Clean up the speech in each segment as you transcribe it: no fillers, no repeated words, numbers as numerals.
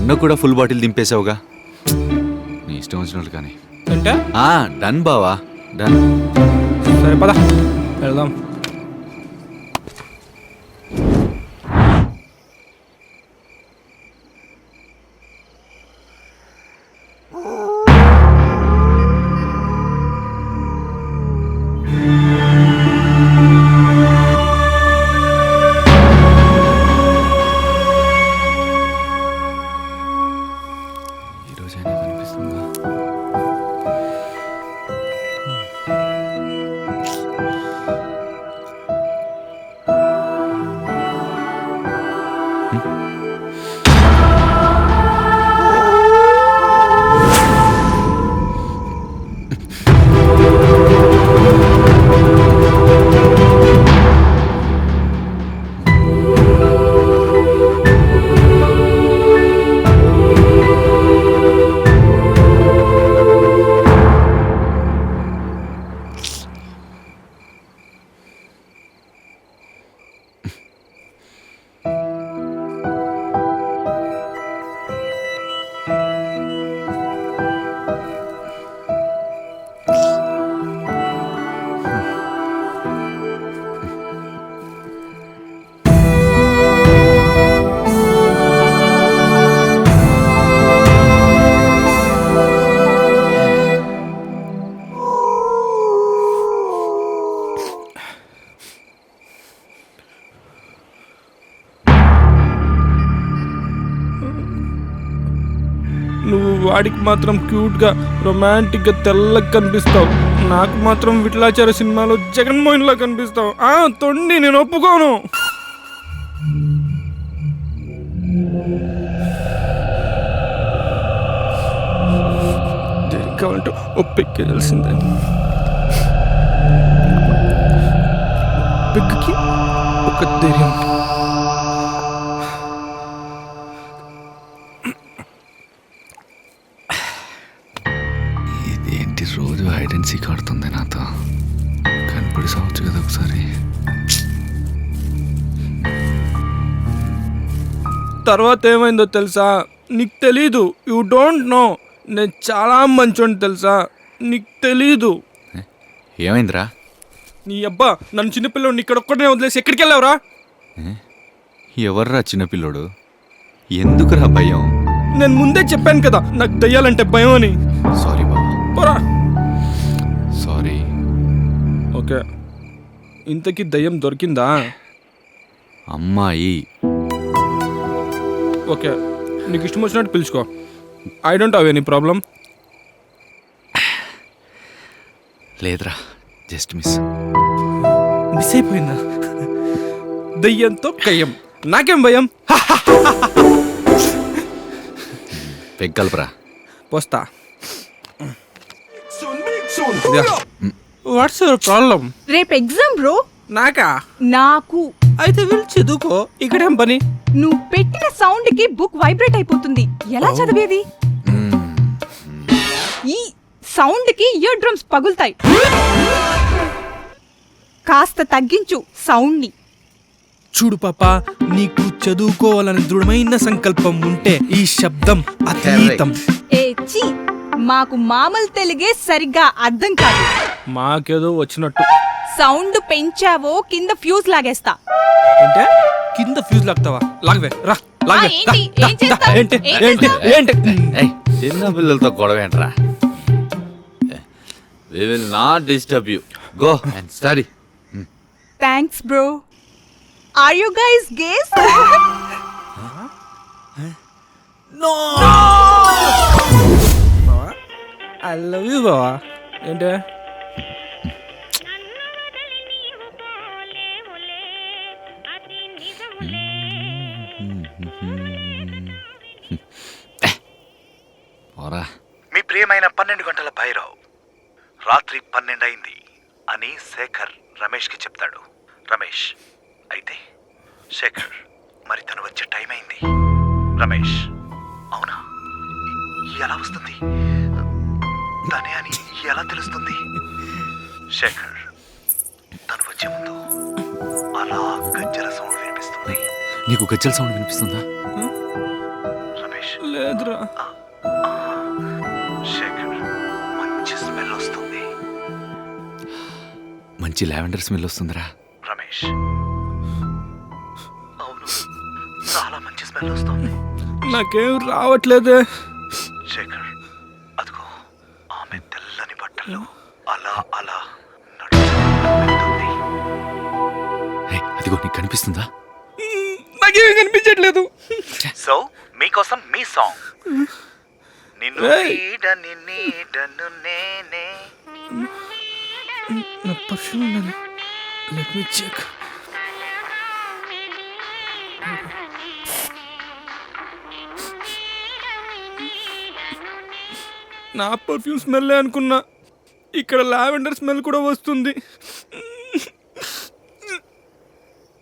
మొన్న కూడా full bottle దింపేశావుగా. నీ ఇష్టం వచ్చినట్లు కానీ. అంటే డన్ బావా, డన్. సరే పద వెళ్దాం. ఈరోజైనా కనిపిస్తుందా? నువ్వు వాడికి మాత్రం క్యూట్గా రొమాంటిక్గా తెల్లగా కనిపిస్తావు, నాకు మాత్రం విఠలాచార్య సినిమాలో జగన్మోహన్లా కనిపిస్తావు. తొండి, నేను ఒప్పుకోను. దేనికి కావాలంటే ఒప్పెక్కేయాల్సిందే. పెగ్గుకి ఒక ధైర్యం. ఇదేంటి రోజు హైడ్ అండ్ సీక్ ఆడుతుంది నాతో? కనపడి సావచ్చు కదా ఒకసారి. తర్వాత ఏమైందో తెలుసా? నీకు తెలీదు. You don't know. నేను చాలా మంచోని తెలుసా, నీకు తెలీదు. ఏమైందిరా? నీ అబ్బా, నన్ను చిన్నపిల్లోడిని ఇక్కడ ఒక్కడనే వదిలేసి ఎక్కడికి వెళ్ళావురా? ఎవర్రా చిన్నపిల్లోడు? ఎందుకురా భయం? నేను ముందే చెప్పాను కదా నాకు దయ్యాలంటే భయం అని. సారీ బాబా. పోరా. సారీ. ఓకే, ఇంతకీ దయ్యం దొరికిందా? అమ్మాయి. ఓకే, నీకు ఇష్టం వచ్చినట్టు పిలుచుకో. I don't have any problem. లేదురా, జస్ట్ మిస్. మిస్ అయిపోయిందా? దయ్యంతో కయ్యం, నాకేం భయం. పెగ్గలపరా. పోస్తా. What's your problem? రేపు ఎగ్జామ్ బ్రో. నాకా? నాకు. అయితే వెళ్ళి చదువుకో, ఇక్కడేం పని? నువ్వు పెట్టిన సౌండ్ కి బుక్ వైబ్రేట్ అయిపోతుంది, ఎలా చదివేది? ఈ సౌండ్ కి ఇయర్ డ్రమ్స్ పగులుతాయి. కాస్త తగ్గించు సౌండ్ ని. చూడు పాపా, నీకు చదువుకోవాలని దృఢమైన సంకల్పం ఉంటే ఈ శబ్దం అతీతం. ఏ చి, మాకు మామూలు తెలుగే సరిగ్గా అర్థం కాదు. మాకేదో వచ్చినట్టు. సౌండ్ పెంచావో కింద ఫ్యూజ్ లాగేస్తా. అంటే కింద ఫ్యూజ్ లాగుతావా? లాగవే, రా లాగవే. ఏంటి? ఏం చేస్తావ్? ఏంటి ఏంటి ఏంటి? చిన్న పిల్లలతో గొడవ ఏంట్రా? We will not disturb you. Go and study. Thanks bro. Are you guys gays? No. I love you బావా. ఏంటి? మీ ప్రియమైన 12 గంటల భైరవ్ రాత్రి 12 అయింది అని శేఖర్ రమేష్కి చెప్తాడు. రమేష్, అయితే శేఖర్, మరి తను వచ్చే టైం అయింది. రమేష్, అవునా? ఎలా వస్తుంది? తనే అని ఎలా తెలుస్తుంది? శేఖర్, తను వచ్చే ముందు అలా గజ్జల సౌండ్ వినిపిస్తుంది. నీకు గజ్జల సౌండ్ వినిపిస్తుందా? రమేష్, రమేష్ లేదురా. శేఖర్, మంచి స్మెల్ వస్తుంది. మంచి లావెండర్ స్మెల్ వస్తుందిరా. రమేష్, అవును, చాలా మంచి స్మెల్ వస్తుంది. నాకేం రావట్లేదే. శేఖర్, అదిగో ఆమె తెల్లని బట్టలు అలా అలా నడుస్తుంది. అదిగో నీకు కనిపిస్తుందా? నాకేం కనిపించట్లేదు. సో మీకోసం మీ సాంగ్. నిన్ను ఏయ్. నీడని నీడను నేనే. నా పర్ఫ్యూమ్ ఉన్నది. Let me check. నా పర్ఫ్యూమ్ స్మెల్ అనుకున్నా, ఇక్కడ లావెండర్ స్మెల్ కూడా వస్తుంది.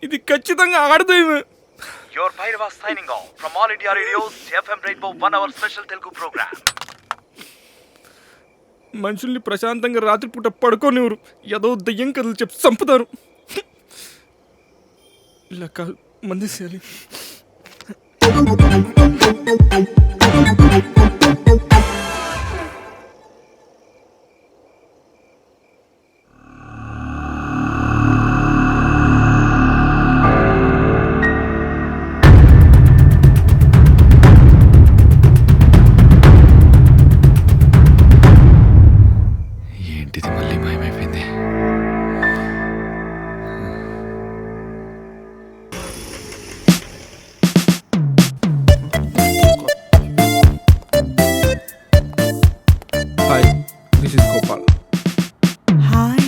ఇది ఖచ్చితంగా ఆడదేమే. Your Bhairava signing off from All India Radio's FM Rainbow 1 hour special Telugu program. మనుషుల్ని ప్రశాంతంగా రాత్రిపూట పడుకోనివ్వరు. ఏదో దయ్యం కథలు చెప్పి చంపుతారు. ఇలా కాదు, మంది చేయాలి. ఏంటిది మళ్ళీ మాయమైపోయింది? Hi, this is Gopal. Hi.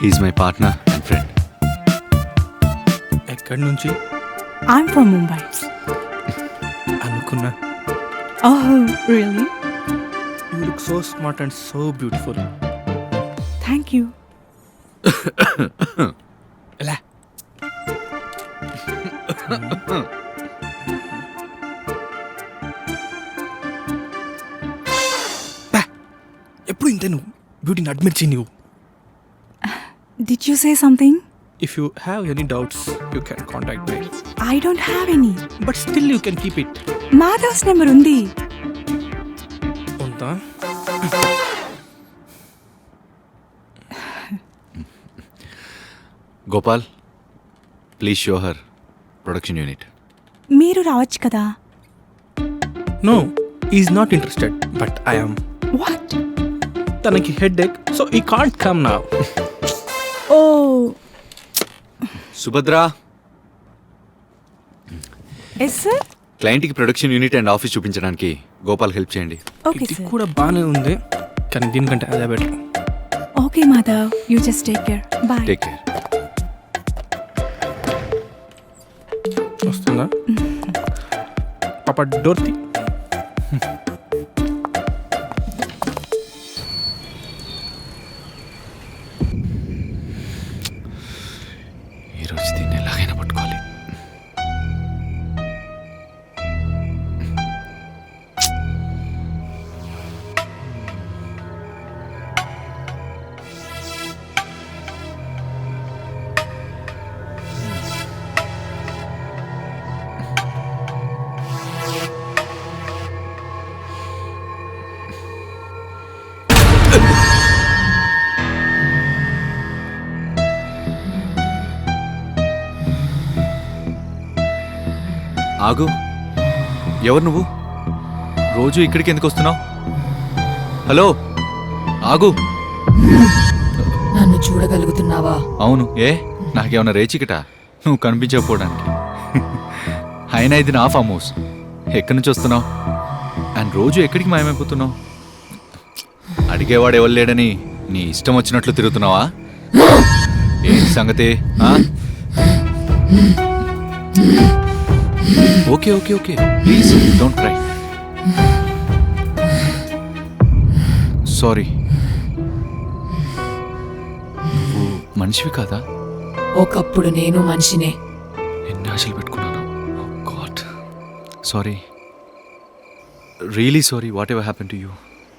He's my partner and friend. ఎక్కడి నుంచి? I'm from Mumbai. అనుకున్నా. Oh really? You look so smart and so beautiful. Thank you. ఎలా? ఎప్పుడు ఇంతే నువ్వు. బ్యూటీని అడ్మిట్ చేయి నువ్వు. Did you say something? If you have any doubts, you can contact me. I don't have any. But still you can keep it. Madhav's number ఉంది. ఉందా? Gopal, please show her production unit. మీరు రావచ్చు కదా. No, he's not interested, but I am. What? తనకి headache, so he can't come now. Oh, Subhadra, yes sir. క్లయింట్కి production unit and office చూపించడానికి Gopal help చేయండి. Okay ఇది sir. కూడా బాగానే ఉంది, కానీ దీనికంటే అదే better. Okay Madhav, you just take care. Bye. Take care. వస్తుందా? పాప డోర్ తీ. ఈరోజు దీన్ని ఎలాగైనా పట్టుకోవాలి. ఆగు, ఎవరు నువ్వు? రోజు ఇక్కడికి ఎందుకు వస్తున్నావు? హలో, ఆగు. నన్ను చూడగలుగుతున్నావా? అవును, ఏ నాకేమన్నా రేచికట నువ్వు కనిపించకపోవడానికి? అయినా ఇది నా ఫామ్ హౌస్. ఎక్కడి నుంచి వస్తున్నావు అండ్ రోజు ఎక్కడికి మాయమైపోతున్నావు? అడిగేవాడు ఎవరు లేడని నీ ఇష్టం వచ్చినట్లు తిరుగుతున్నావా? ఏంటి సంగతి? Okay okay okay, please don't cry. Sorry. నువ్వు మనిషివి కాదా? ఒకప్పుడు నేను మనిషినే. ఎన్ని ఆశలు పెట్టుకున్నాను. God, sorry, really sorry. What ever happen to you?